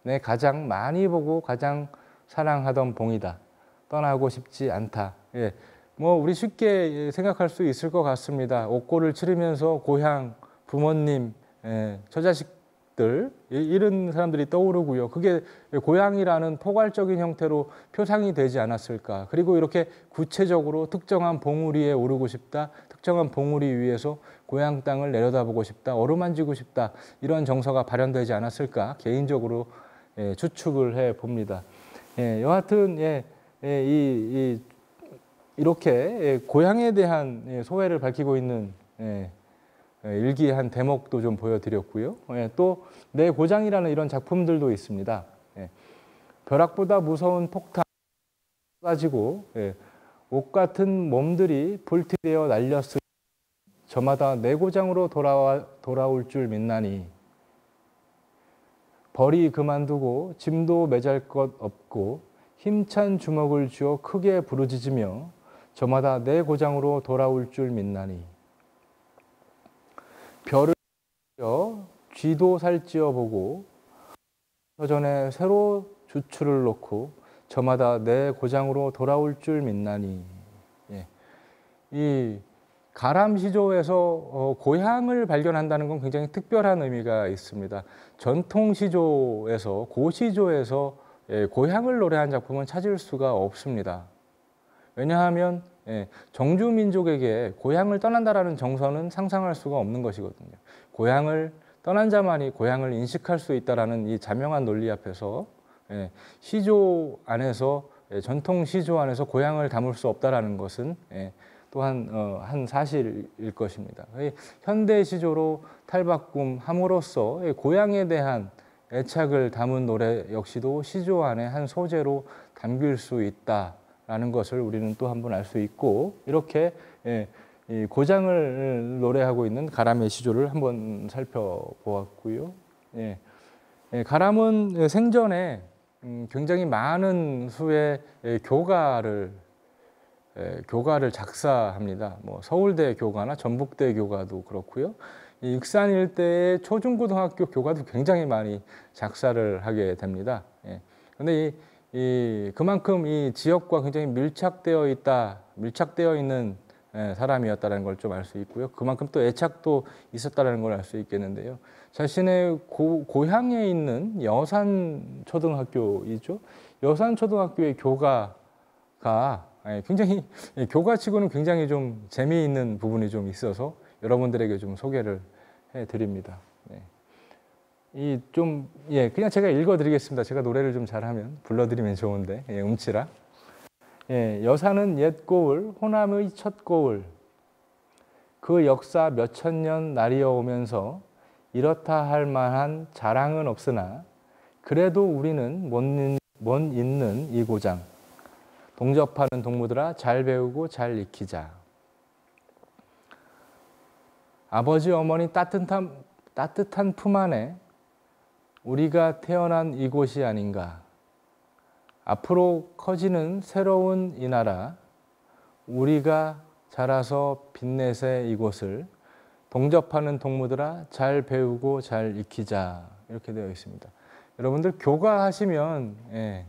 Speaker 1: 내 가장 많이 보고 가장 사랑하던 봉이다. 떠나고 싶지 않다. 뭐 우리 쉽게 생각할 수 있을 것 같습니다. 옥고를 치르면서 고향, 부모님, 처자식들 이런 사람들이 떠오르고요. 그게 고향이라는 포괄적인 형태로 표상이 되지 않았을까. 그리고 이렇게 구체적으로 특정한 봉우리에 오르고 싶다. 특정한 봉우리 위에서 고향 땅을 내려다보고 싶다. 어루만지고 싶다. 이런 정서가 발현되지 않았을까. 개인적으로 추측을 해 봅니다. 여하튼 이렇게 고향에 대한 소회를 밝히고 있는 일기의 한 대목도 좀 보여드렸고요. 또 내 고장이라는 이런 작품들도 있습니다. 벼락보다 무서운 폭탄 가지고 옷 같은 몸들이 불티되어 날렸으니 저마다 내 고장으로 돌아올 줄 믿나니 벌이 그만두고 짐도 매잘 것 없고 힘찬 주먹을 쥐어 크게 부르짖으며 저마다 내 고장으로 돌아올 줄 믿나니 별을 쥐도 살찌어 보고 서전에 새로 주추를 놓고 저마다 내 고장으로 돌아올 줄 믿나니. 이 가람시조에서 고향을 발견한다는 건 굉장히 특별한 의미가 있습니다. 전통시조에서 고시조에서 고향을 노래한 작품은 찾을 수가 없습니다. 왜냐하면 정주민족에게 고향을 떠난다라는 정서는 상상할 수가 없는 것이거든요. 고향을 떠난 자만이 고향을 인식할 수 있다라는 이 자명한 논리 앞에서 시조 안에서 전통 시조 안에서 고향을 담을 수 없다라는 것은 또한 한 사실일 것입니다. 현대 시조로 탈바꿈함으로써 고향에 대한 애착을 담은 노래 역시도 시조 안에 한 소재로 담길 수 있다라는 것을 우리는 또 한 번 알 수 있고 이렇게 이 고장을 노래하고 있는 가람의 시조를 한번 살펴보았고요. 가람은 생전에 굉장히 많은 수의 교가를 작사합니다. 뭐 서울대 교가나 전북대 교가도 그렇고요. 이 익산 일대의 초중고등학교 교가도 굉장히 많이 작사를 하게 됩니다. 그런데 그만큼 이 지역과 굉장히 밀착되어 있는 사람이었다는 걸 좀 알 수 있고요. 그만큼 또 애착도 있었다는 걸 알 수 있겠는데요. 자신의 고향에 있는 여산초등학교이죠. 여산초등학교의 교가가 굉장히 교가치고는 굉장히 좀 재미있는 부분이 좀 있어서 여러분들에게 좀 소개를 해드립니다. 그냥 제가 읽어드리겠습니다. 제가 노래를 좀 잘하면 불러드리면 좋은데 음치라. 여산은 옛 고을, 호남의 첫 고을. 그 역사 몇천 년 날이어 오면서 이렇다 할 만한 자랑은 없으나 그래도 우리는 못 잊는 이 고장. 동접하는 동무들아 잘 배우고 잘 익히자. 아버지 어머니 따뜻한 품 안에 우리가 태어난 이곳이 아닌가. 앞으로 커지는 새로운 이 나라, 우리가 자라서 빛내세 이곳을 동접하는 동무들아 잘 배우고 잘 익히자. 이렇게 되어 있습니다. 여러분들 교가하시면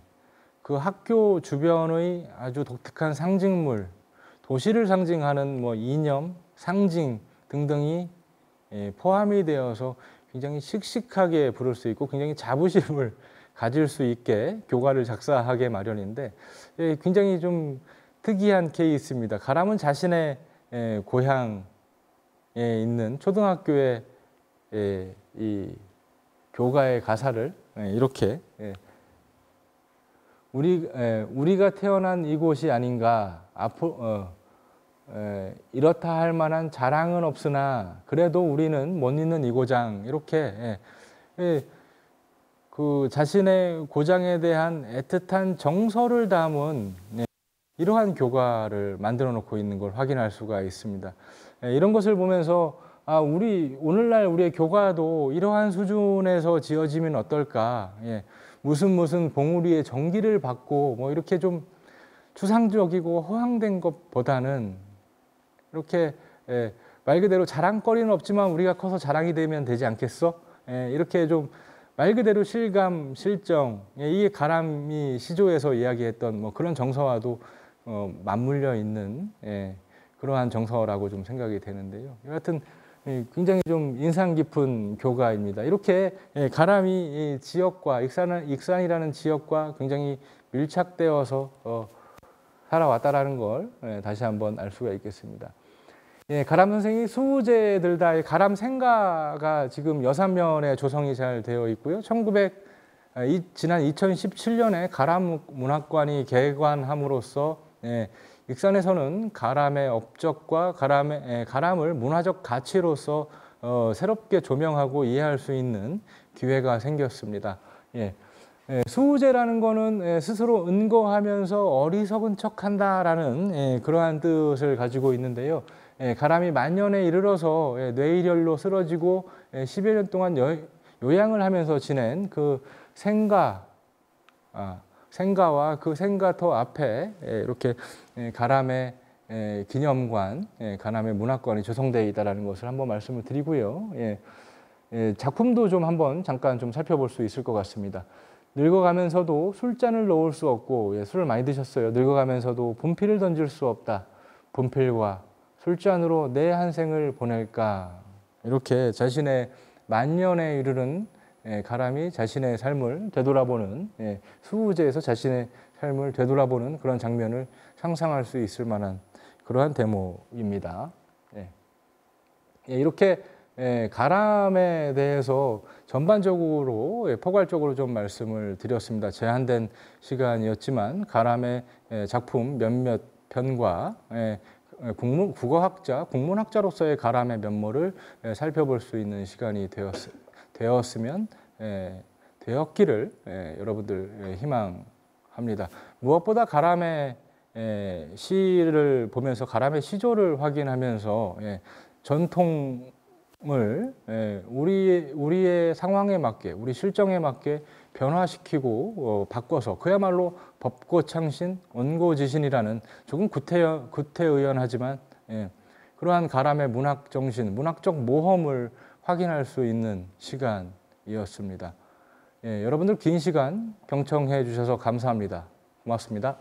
Speaker 1: 그 학교 주변의 아주 독특한 상징물, 도시를 상징하는 이념, 상징 등등이 포함이 되어서 굉장히 씩씩하게 부를 수 있고 굉장히 자부심을 가질 수 있게 교가를 작사하게 마련인데 굉장히 좀 특이한 케이스입니다. 가람은 자신의 고향에 있는 초등학교의 이 교가의 가사를 이렇게 우리가 태어난 이곳이 아닌가. 앞으로 이렇다 할 만한 자랑은 없으나 그래도 우리는 못 잊는 이 고장. 이렇게 그 자신의 고장에 대한 애틋한 정서를 담은 이러한 교가를 만들어 놓고 있는 걸 확인할 수가 있습니다. 이런 것을 보면서 오늘날 우리의 교가도 이러한 수준에서 지어지면 어떨까. 무슨 봉우리의 전기를 받고 이렇게 좀 추상적이고 허황된 것보다는 이렇게 말 그대로 자랑거리는 없지만 우리가 커서 자랑이 되면 되지 않겠어? 이렇게 좀 말 그대로 실감, 실정, 이게 가람이 시조에서 이야기했던 그런 정서와도 맞물려 있는 그러한 정서라고 좀 생각이 되는데요. 여하튼 굉장히 좀 인상 깊은 교가입니다. 이렇게 가람이 지역과 익산이라는 지역과 굉장히 밀착되어서 살아왔다라는 걸 다시 한번 알 수가 있겠습니다. 가람 선생이 수우제들 다 가람 생가가 지금 여산면에 조성이 잘 되어 있고요. 지난 2017년에 가람 문학관이 개관함으로써 익산에서는 가람의 업적과 가람을 문화적 가치로서 새롭게 조명하고 이해할 수 있는 기회가 생겼습니다. 수우제라는 거는 스스로 은거하면서 어리석은 척한다라는 그러한 뜻을 가지고 있는데요. 가람이 만년에 이르러서 뇌일혈로 쓰러지고 10여 년 동안 요양을 하면서 지낸 그 생가와 그 생가터 앞에 이렇게 가람의 기념관, 가람의 문학관이 조성되어 있다는 것을 한번 말씀을 드리고요. 작품도 좀 한번 잠깐 좀 살펴볼 수 있을 것 같습니다. 늙어가면서도 술잔을 놓을 수 없고, 술을 많이 드셨어요. 늙어가면서도 분필을 던질 수 없다. 분필과 술잔으로 내 한 생을 보낼까. 이렇게 자신의 만년에 이르는 가람이 자신의 삶을 되돌아보는, 수우제에서 자신의 삶을 되돌아보는 그런 장면을 상상할 수 있을 만한 그러한 대목입니다. 이렇게 가람에 대해서 전반적으로 포괄적으로 좀 말씀을 드렸습니다. 제한된 시간이었지만 가람의 작품 몇몇 편과 국어학자, 국문학자로서의 가람의 면모를 살펴볼 수 있는 시간이 되었으면 되었기를 여러분들 희망합니다. 무엇보다 가람의 시를 보면서 가람의 시조를 확인하면서 전통을 우리의 상황에 맞게, 우리 실정에 맞게 변화시키고 바꿔서 그야말로 법고창신, 원고지신이라는 조금 구태의연하지만 그러한 가람의 문학 정신, 문학적 모험을 확인할 수 있는 시간이었습니다. 여러분들 긴 시간 경청해 주셔서 감사합니다. 고맙습니다.